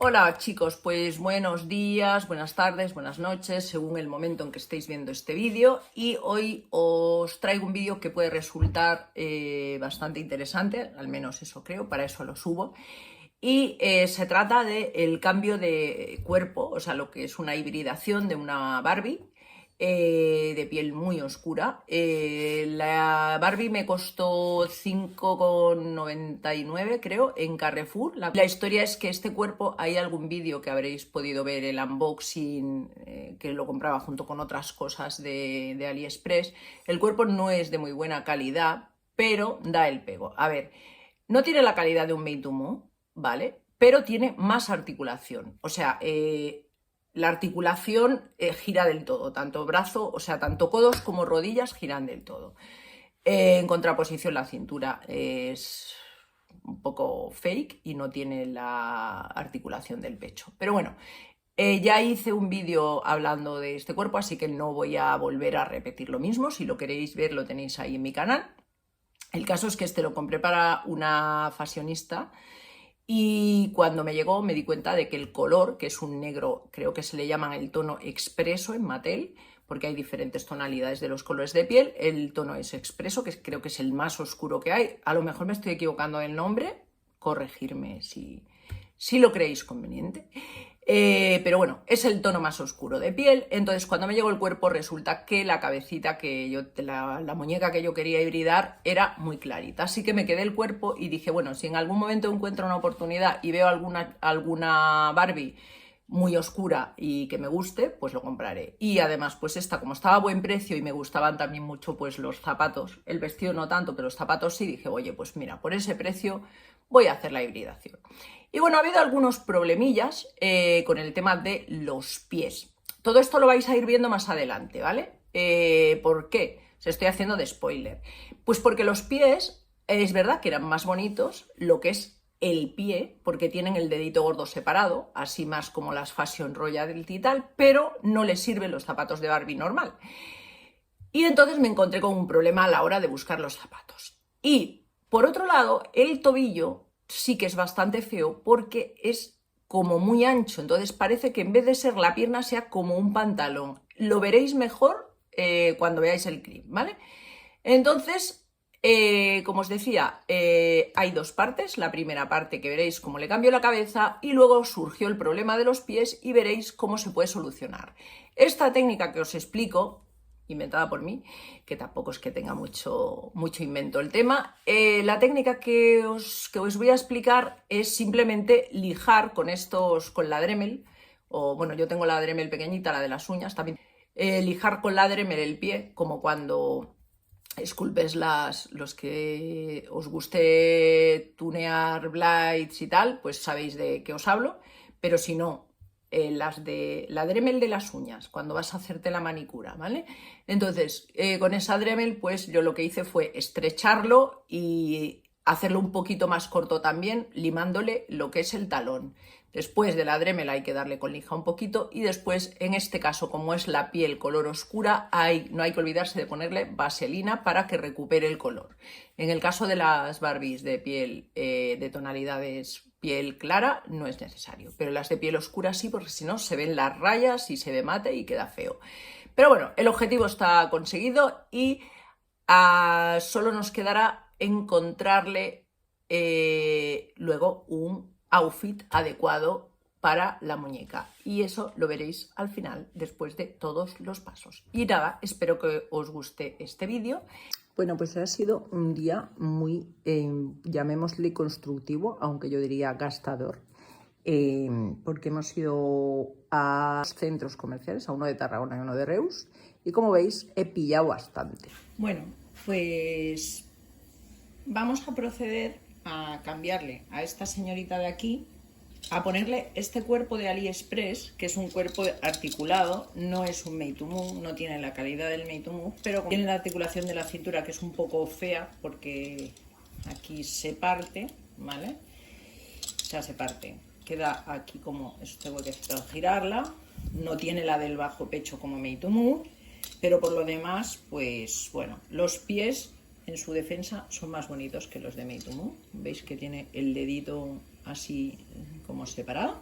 Hola chicos, pues buenos días, buenas tardes, buenas noches, según el momento en que estéis viendo este vídeo. Y hoy os traigo un vídeo que puede resultar bastante interesante, al menos eso creo, para eso lo subo. Y se trata del cambio de cuerpo, o sea, lo que es una hibridación de una Barbie de piel muy oscura. La Barbie me costó 5,99 creo en Carrefour. La historia es que este cuerpo, hay algún vídeo que habréis podido ver, el unboxing, que lo compraba junto con otras cosas de AliExpress. El cuerpo no es de muy buena calidad, pero da el pego. A ver, no tiene la calidad de un Made to Move, ¿vale? Pero tiene más articulación. O sea, la articulación gira del todo, tanto brazo, o sea, tanto codos como rodillas giran del todo. En contraposición, la cintura es un poco fake y no tiene la articulación del pecho. Pero bueno, ya hice un vídeo hablando de este cuerpo, así que no voy a volver a repetir lo mismo. Si lo queréis ver, lo tenéis ahí en mi canal. El caso es que este lo compré para una fashionista. Y cuando me llegó me di cuenta de que el color, que es un negro, creo que se le llaman el tono expreso en Mattel, porque hay diferentes tonalidades de los colores de piel. El tono es expreso, que creo que es el más oscuro que hay. A lo mejor me estoy equivocando del nombre, corregirme si lo creéis conveniente. Pero bueno, es el tono más oscuro de piel. Entonces, cuando me llegó el cuerpo, resulta que la cabecita la muñeca que yo quería hibridar era muy clarita. Así que me quedé el cuerpo y dije, bueno, si en algún momento encuentro una oportunidad y veo alguna Barbie muy oscura y que me guste, pues lo compraré. Y además, pues esta, como estaba a buen precio y me gustaban también mucho pues los zapatos, el vestido no tanto, pero los zapatos sí, dije, oye, pues mira, por ese precio voy a hacer la hibridación. Y bueno, ha habido algunos problemillas con el tema de los pies. Todo esto lo vais a ir viendo más adelante, ¿vale? ¿Por qué? Se estoy haciendo de spoiler. Pues porque los pies, es verdad que eran más bonitos, lo que es el pie, porque tienen el dedito gordo separado, así más como las Fashion Royalty y tal, pero no les sirven los zapatos de Barbie normal. Y entonces me encontré con un problema a la hora de buscar los zapatos. Y por otro lado, el tobillo sí que es bastante feo porque es como muy ancho, entonces parece que en vez de ser la pierna sea como un pantalón. Lo veréis mejor cuando veáis el clip, ¿vale? Entonces, como os decía, hay dos partes. La primera parte que veréis cómo le cambio la cabeza y luego surgió el problema de los pies y veréis cómo se puede solucionar. Esta técnica que os explico, inventada por mí, que tampoco es que tenga mucho invento el tema. La técnica que os voy a explicar es simplemente lijar con la Dremel, o bueno, yo tengo la Dremel pequeñita, la de las uñas también, lijar con la Dremel el pie, como cuando esculpes los que os guste tunear blades y tal, pues sabéis de qué os hablo, pero si no, las de la Dremel de las uñas, cuando vas a hacerte la manicura, ¿vale? Entonces, con esa Dremel, pues yo lo que hice fue estrecharlo y hacerlo un poquito más corto también, limándole lo que es el talón. Después de la Dremel hay que darle con lija un poquito y después, en este caso, como es la piel color oscura, no hay que olvidarse de ponerle vaselina para que recupere el color. En el caso de las Barbies de piel de tonalidades piel clara no es necesario, pero las de piel oscura sí, porque si no se ven las rayas y se ve mate y queda feo. Pero bueno, el objetivo está conseguido y solo nos quedará encontrarle luego un outfit adecuado para la muñeca, y eso lo veréis al final después de todos los pasos. Y nada, espero que os guste este vídeo. Bueno, pues ha sido un día muy, llamémosle constructivo, aunque yo diría gastador, porque hemos ido a centros comerciales, a uno de Tarragona y uno de Reus, y como veis he pillado bastante. Bueno, pues vamos a proceder a cambiarle a esta señorita de aquí, a ponerle este cuerpo de AliExpress, que es un cuerpo articulado, no es un Made to Move, no tiene la calidad del Made to Move, pero tiene la articulación de la cintura, que es un poco fea, porque aquí se parte, ¿vale? O sea, se parte, queda aquí como, tengo que girarla, no tiene la del bajo pecho como Made to Move, pero por lo demás, pues bueno, los pies en su defensa son más bonitos que los de Made to Move. Veis que tiene el dedito así como separado.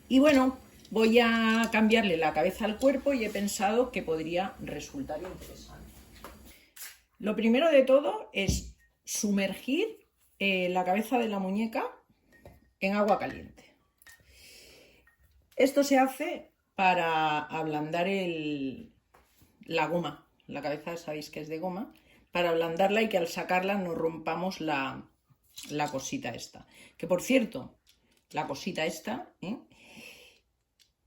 Y bueno, voy a cambiarle la cabeza al cuerpo y he pensado que podría resultar interesante. Lo primero de todo es sumergir la cabeza de la muñeca en agua caliente. Esto se hace para ablandar la goma. La cabeza sabéis que es de goma. Para ablandarla y que al sacarla no rompamos la cosita esta. Que por cierto, la cosita esta,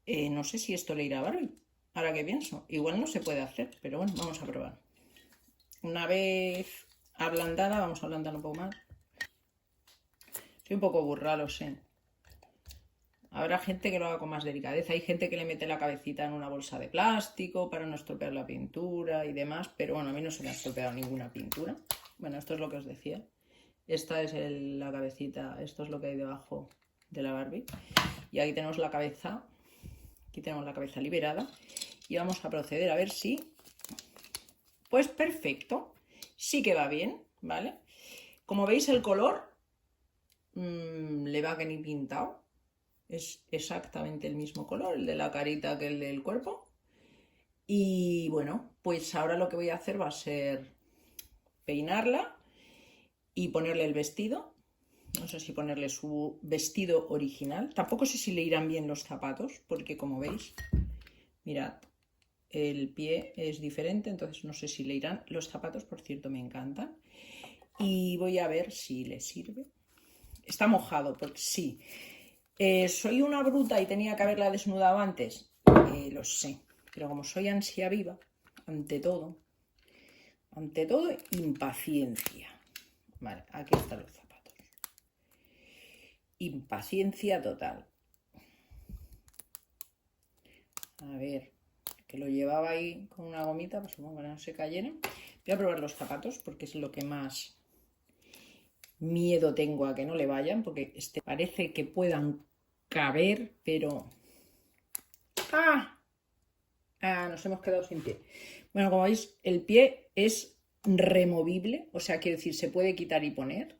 no sé si esto le irá a Barbie. Ahora que pienso, igual no se puede hacer, pero bueno, vamos a probar. Una vez ablandada, vamos a ablandar un poco más. Estoy un poco burra, lo sé. Habrá gente que lo haga con más delicadeza. Hay gente que le mete la cabecita en una bolsa de plástico para no estropear la pintura y demás. Pero bueno, a mí no se me ha estropeado ninguna pintura. Bueno, esto es lo que os decía. Esta es la cabecita. Esto es lo que hay debajo de la Barbie. Y aquí tenemos la cabeza. Aquí tenemos la cabeza liberada. Y vamos a proceder a ver si... Pues perfecto. Sí que va bien, ¿vale? Como veis, el color le va que ni pintado. Es exactamente el mismo color, el de la carita que el del cuerpo. Y bueno, pues ahora lo que voy a hacer va a ser peinarla y ponerle el vestido. No sé si ponerle su vestido original. Tampoco sé si le irán bien los zapatos, porque como veis, mirad, el pie es diferente, entonces no sé si le irán. Los zapatos, por cierto, me encantan. Y voy a ver si le sirve. Está mojado, porque sí. ¿Soy una bruta y tenía que haberla desnudado antes? Lo sé, pero como soy ansia viva, ante todo, impaciencia. Vale, aquí están los zapatos. Impaciencia total. A ver, que lo llevaba ahí con una gomita, pues supongo que no se cayeran. Voy a probar los zapatos porque es lo que más miedo tengo a que no le vayan, porque parece que puedan caber, pero... nos hemos quedado sin pie. Bueno, como veis, el pie es removible, o sea, quiero decir, se puede quitar y poner,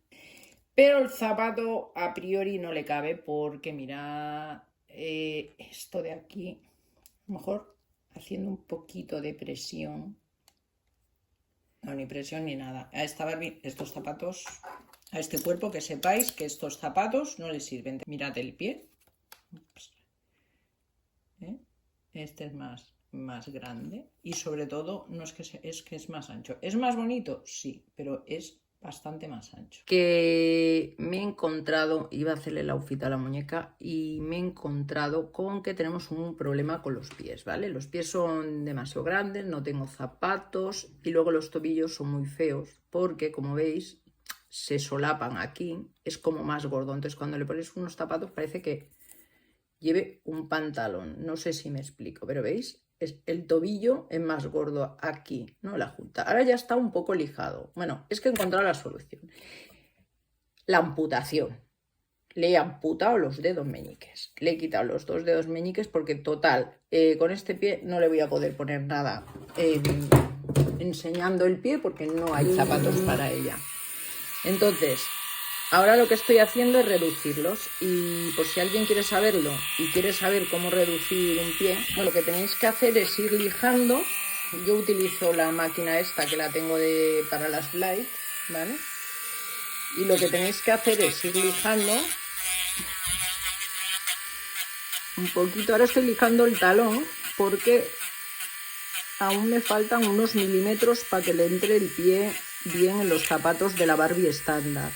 pero el zapato a priori no le cabe porque, mirad, esto de aquí, a lo mejor haciendo un poquito de presión, no, ni presión ni nada, a esta Barbie, estos zapatos, a este cuerpo, que sepáis que estos zapatos no le sirven. Mirad el pie, este es más grande y sobre todo no es que es más ancho. ¿Es más bonito? Sí, pero es bastante más ancho. Que me he encontrado, iba a hacerle el outfit a la muñeca y me he encontrado con que tenemos un problema con los pies, ¿vale? Los pies son demasiado grandes, no tengo zapatos y luego los tobillos son muy feos porque, como veis, se solapan aquí, es como más gordo. Entonces cuando le pones unos zapatos parece que lleve un pantalón. No sé si me explico, pero ¿veis? El tobillo es más gordo aquí, ¿no? La junta. Ahora ya está un poco lijado. Bueno, es que he encontrado la solución. La amputación. Le he amputado los dedos meñiques. Le he quitado los 2 dedos meñiques porque, total, con este pie no le voy a poder poner nada enseñando el pie porque no hay zapatos para ella. Entonces, ahora lo que estoy haciendo es reducirlos y por si alguien quiere saberlo y quiere saber cómo reducir un pie, bueno, lo que tenéis que hacer es ir lijando. Yo utilizo la máquina esta que la tengo para las Blade, ¿vale? Y lo que tenéis que hacer es ir lijando un poquito. Ahora estoy lijando el talón porque aún me faltan unos milímetros para que le entre el pie bien en los zapatos de la Barbie estándar.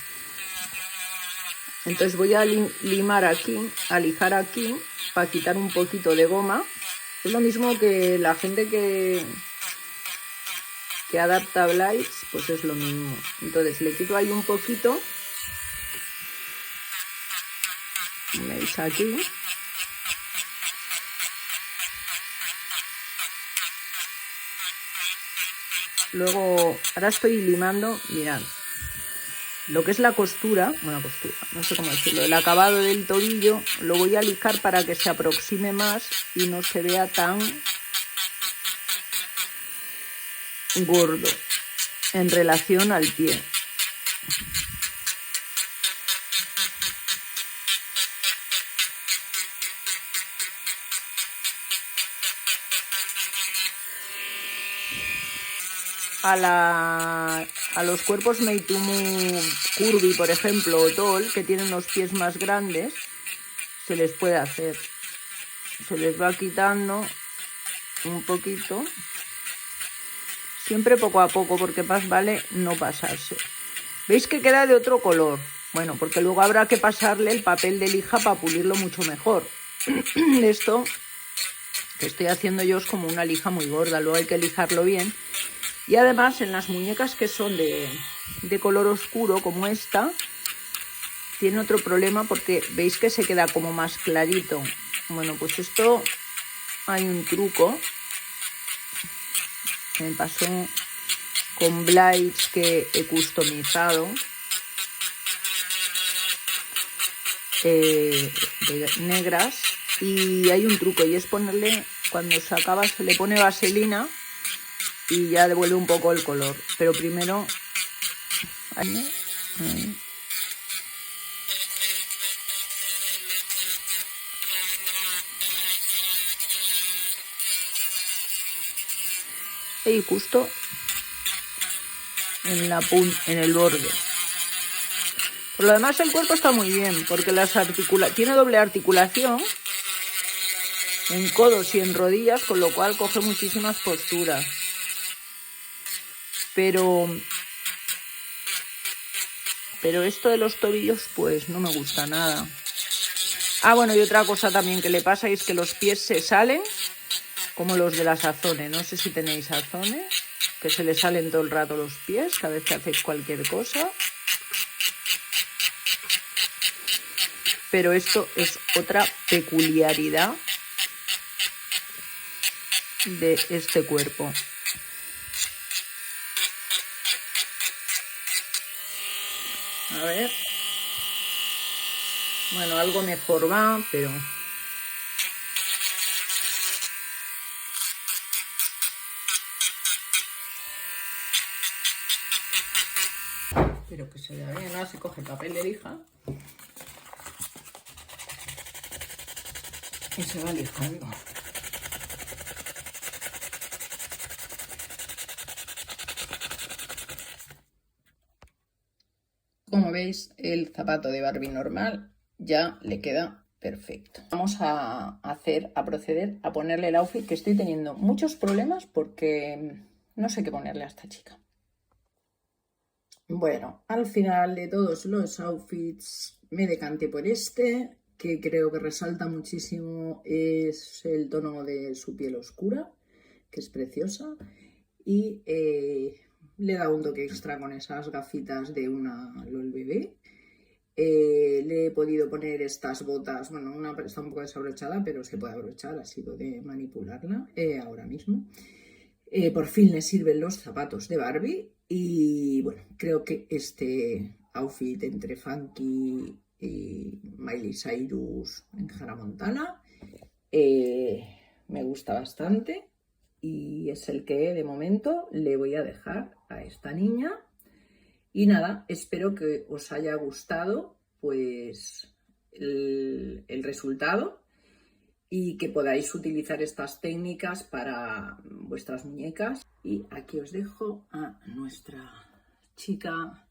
Entonces voy a limar aquí, a lijar aquí, para quitar un poquito de goma. Es lo mismo que la gente que adapta Blades, pues es lo mismo. Entonces le quito ahí un poquito. ¿Veis aquí? Luego, ahora estoy limando, mirad. Lo que es la costura, bueno, costura, no sé cómo decirlo, el acabado del tobillo lo voy a lijar para que se aproxime más y no se vea tan gordo en relación al pie. a los cuerpos Meitumu Curvy, por ejemplo, o Tall, que tienen los pies más grandes, se les puede hacer. Se les va quitando un poquito, siempre poco a poco, porque más vale no pasarse. ¿Veis que queda de otro color? Bueno, porque luego habrá que pasarle el papel de lija para pulirlo mucho mejor. Esto que estoy haciendo yo es como una lija muy gorda, luego hay que lijarlo bien. Y además en las muñecas que son de color oscuro, como esta, tiene otro problema porque veis que se queda como más clarito. Bueno, pues esto hay un truco. Me pasó con blades que he customizado, negras, y hay un truco y es ponerle, cuando se acaba se le pone vaselina y ya devuelve un poco el color, pero primero ahí. Y justo en el borde. Por lo demás el cuerpo está muy bien porque tiene doble articulación en codos y en rodillas, con lo cual coge muchísimas posturas. Pero esto de los tobillos pues no me gusta nada. Ah, bueno, y otra cosa también que le pasa es que los pies se salen como los de las Azone. No sé si tenéis Azone, que se les salen todo el rato los pies cada vez que hacéis cualquier cosa. Pero esto es otra peculiaridad de este cuerpo. A ver. Bueno, algo mejor va, pero... Pero que se vea bien. Ahora se coge papel de lija y se va lijando. Como veis, el zapato de Barbie normal ya le queda perfecto. Vamos a proceder a ponerle el outfit, que estoy teniendo muchos problemas porque no sé qué ponerle a esta chica. Bueno, al final de todos los outfits me decanté por este, que creo que resalta muchísimo, es el tono de su piel oscura, que es preciosa, y le da un toque extra con esas gafitas de una LOL bebé. Le he podido poner estas botas, bueno, una está un poco desabrochada, pero se puede abrochar, ha sido de manipularla ahora mismo. Por fin le sirven los zapatos de Barbie y bueno, creo que este outfit entre Funky y Miley Cyrus en Hannah Montana me gusta bastante y es el que de momento le voy a dejar a esta niña. Y nada, espero que os haya gustado pues el resultado y que podáis utilizar estas técnicas para vuestras muñecas. Y aquí os dejo a nuestra chica